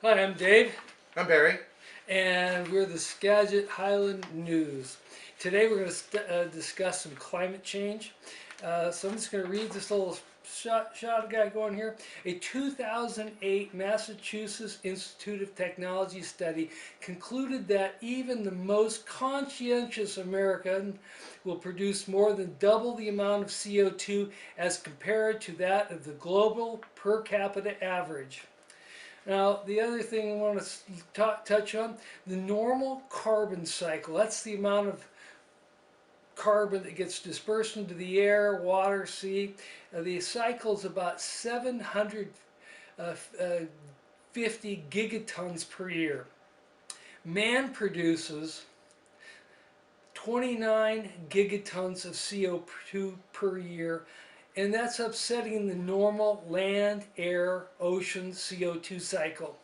Hi, I'm Dave, I'm Barry. and we're the Skagit Highland News. Today we're going to discuss some climate change. So I'm just going to read this little shot guy going here. A 2008 Massachusetts Institute of Technology study concluded that even the most conscientious American will produce more than double the amount of CO2 as compared to that of the global per capita average. Now, the other thing I want to touch on, the normal carbon cycle. That's the amount of carbon that gets dispersed into the air, water, sea. The cycle is about 750 gigatons per year. Man produces 29 gigatons of CO2 per year, and that's upsetting the normal land, air, ocean CO2 cycle.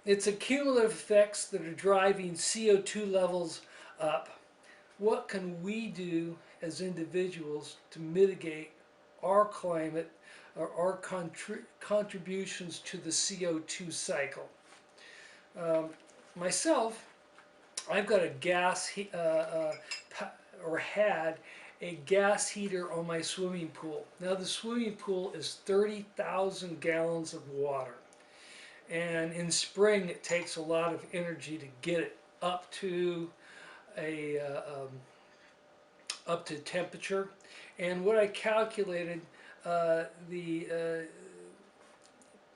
It's the cumulative effects that are driving CO2 levels up. What can we do as individuals to mitigate our climate or our contributions to the CO2 cycle? Myself, I've got a or had a gas heater on my swimming pool. Now the swimming pool is 30,000 gallons of water. And in spring, it takes a lot of energy to get it up to a up to temperature. And what I calculated, the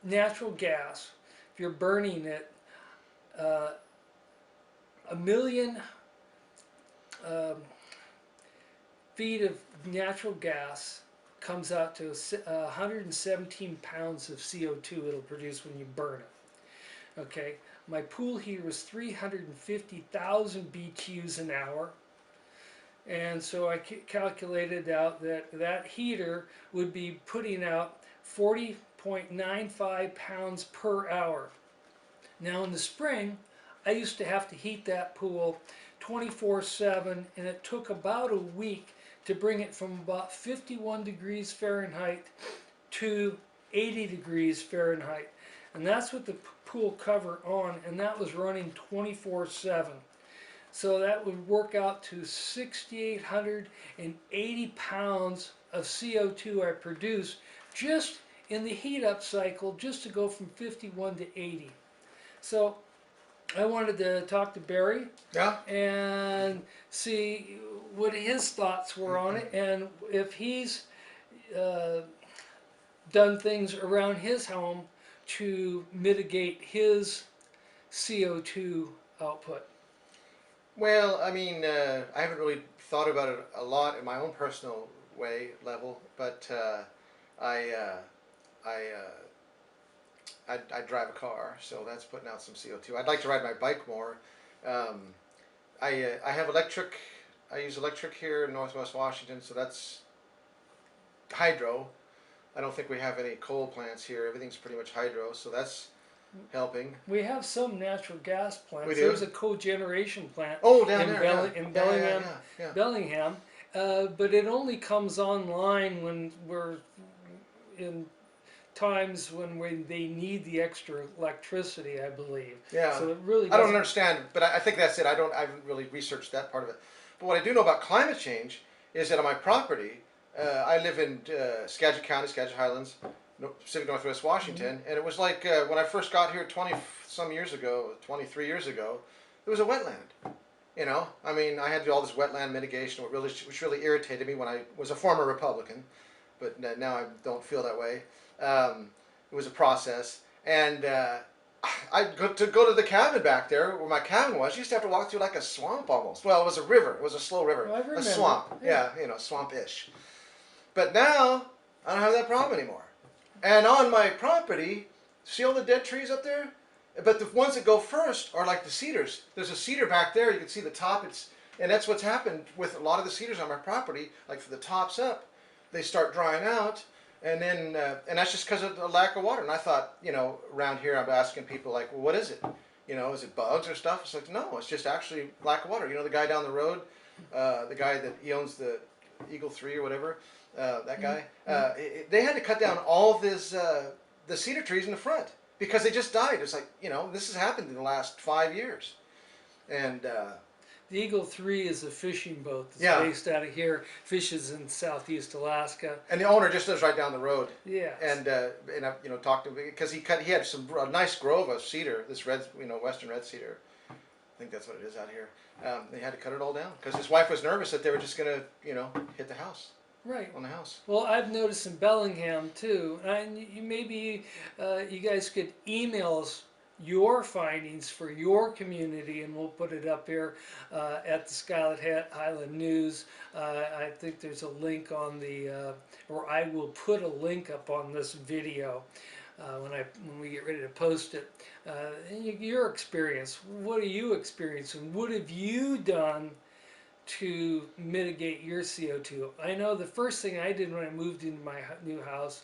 natural gas, if you're burning it, a million feet of natural gas comes out to 117 pounds of CO2 it'll produce when you burn it. Okay, my pool heater was 350,000 BTUs an hour, and so I calculated out that that heater would be putting out 40.95 pounds per hour. Now in the spring, I used to have to heat that pool 24/7, and it took about a week to bring it from about 51 degrees Fahrenheit to 80 degrees Fahrenheit. And that's with the pool cover on, and that was running 24/7. So that would work out to 6,880 pounds of CO2 I produced just in the heat up cycle, just to go from 51 to 80. So I wanted to talk to Barry Yeah. and see what his thoughts were on it, and if he's uh, done things around his home to mitigate his CO2 output. Well, I mean, I haven't really thought about it a lot in my own personal level, but I, uh, I drive a car, so that's putting out some CO2. I'd like to ride my bike more. Um, I have electric. I use electric here in Northwest Washington, so that's hydro. I don't think we have any coal plants here. Everything's pretty much hydro, so that's helping. We have some natural gas We plants. do. There's a cogeneration plant Oh, down in, there, yeah, In yeah, yeah, Bellingham, yeah, yeah. Bellingham, but it only comes online when we're in times when they need the extra electricity, I believe. Yeah, So it really I don't doesn't. understand, but I think that's it. I haven't really researched that part of it. But what I do know about climate change is that on my property, I live in Skagit County, Skagit Highlands, Pacific Northwest Washington, and it was like when I first got here 20 some years ago, 23 years ago, it was a wetland. You know, I mean, I had to do all this wetland mitigation, which really irritated me when I was a former Republican, but now I don't feel that way. It was a process, and I go to the cabin back there where my cabin was. You used to have to walk through like a swamp almost. Well, it was a river. It was a slow river, Well, I remember. a swamp. Yeah, you know, swamp-ish. But now I don't have that problem anymore. And on my property, see all the dead trees up there? But the ones that go first are like the cedars. There's a cedar back there. You can see the top. And that's what's happened with a lot of the cedars on my property. Like for the tops up, they start drying out, and then and that's just because of the lack of water. And I thought, you know, around here I'm asking people like, well, what is it? You know, is it bugs or stuff? It's like, no, it's just actually lack of water. You know, the guy down the road, the guy that he owns the Eagle 3 or whatever, that guy, they had to cut down all of this the cedar trees in the front because they just died. It's like, this has happened in the last 5 years. And The Eagle 3 is a fishing boat that's Yeah. based out of here, fishes in southeast Alaska. and the owner just lives right down the road. Yeah. And I talked to him because he had a nice grove of cedar, this red, western red cedar. I think that's what it is out here. They had to cut it all down because his wife was nervous that they were just gonna hit the house. Right. On the house. Well, I've noticed in Bellingham too, and maybe you guys could email us your findings for your community, and we'll put it up here at the Skagit Highland News. I think there's a link on the, or I will put a link up on this video when we get ready to post it. Your experience. What are you experiencing? What have you done to mitigate your CO2? I know the first thing I did when I moved into my new house,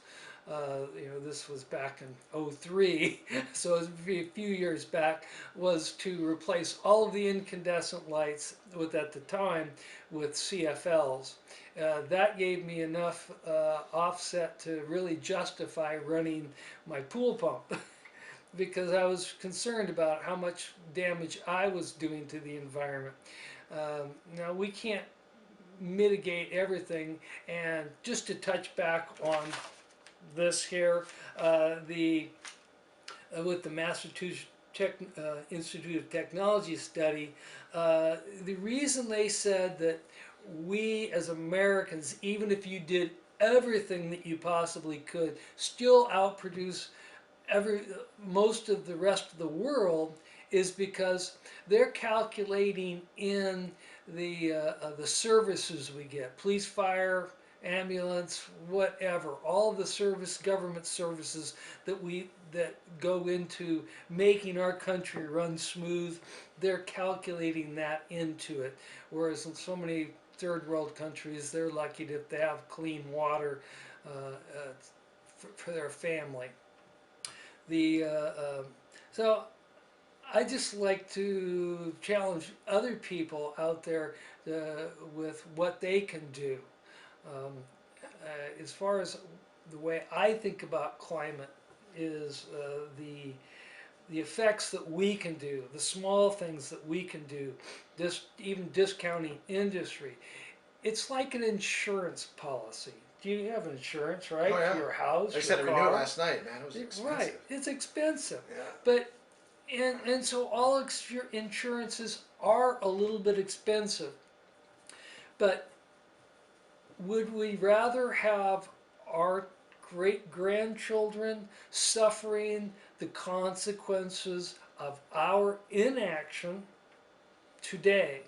this was back in '03, so it was a few years back, was to replace all of the incandescent lights at the time with CFLs. That gave me enough offset to really justify running my pool pump because I was concerned about how much damage I was doing to the environment. Now we can't mitigate everything, and just to touch back on this here, with the Massachusetts Institute of Technology study, the reason they said that we as Americans, even if you did everything that you possibly could, still outproduce most of the rest of the world is because they're calculating in the services we get, police, fire, ambulance, whatever, all the government services that go into making our country run smooth. They're calculating that into it, whereas in so many third world countries, they're lucky if they have clean water for their family. So I just like to challenge other people out there with what they can do. As far as the way I think about climate is the effects that we can do, the small things that we can do, even discounting industry. It's like an insurance policy. Do you have insurance, right? Oh, yeah. For your house, I said I your renewed it car? last night, man. It was expensive. Right, it's expensive. Yeah. But and so all insurances are a little bit expensive. But would we rather have our great-grandchildren suffering the consequences of our inaction today?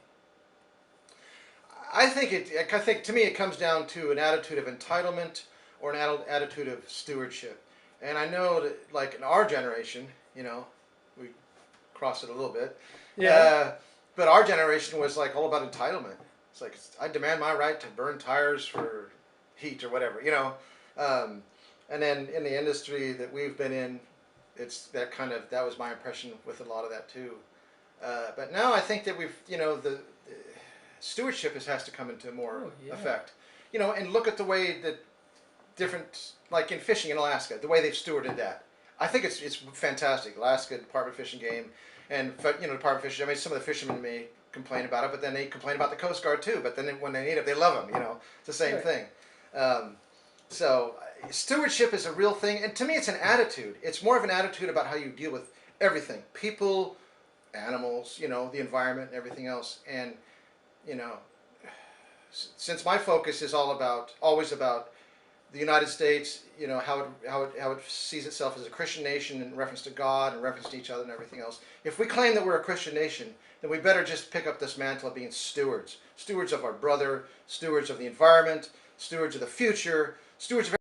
I think to me it comes down to an attitude of entitlement or an attitude of stewardship. And I know that, like in our generation, we crossed it a little bit. Yeah. But our generation was like all about entitlement. It's like, I demand my right to burn tires for heat or whatever, and then in the industry that we've been in, it's that was my impression with a lot of that too. But now I think that the stewardship has to come into more effect. And look at the way that different, like in fishing in Alaska, the way they've stewarded that. I think it's fantastic. Alaska Department of Fish and Game, and Department of Fish. I mean, some of the fishermen may complain about it, but then they complain about the Coast Guard too. But then when they need it, they love them. It's the same thing. So stewardship is a real thing, and to me, it's an attitude. It's more of an attitude about how you deal with everything: people, animals, the environment, and everything else. And since my focus is always about the United States, how it sees itself as a Christian nation in reference to God and reference to each other and everything else. If we claim that we're a Christian nation, then we better just pick up this mantle of being stewards of our brother, stewards of the environment, stewards of the future, stewards of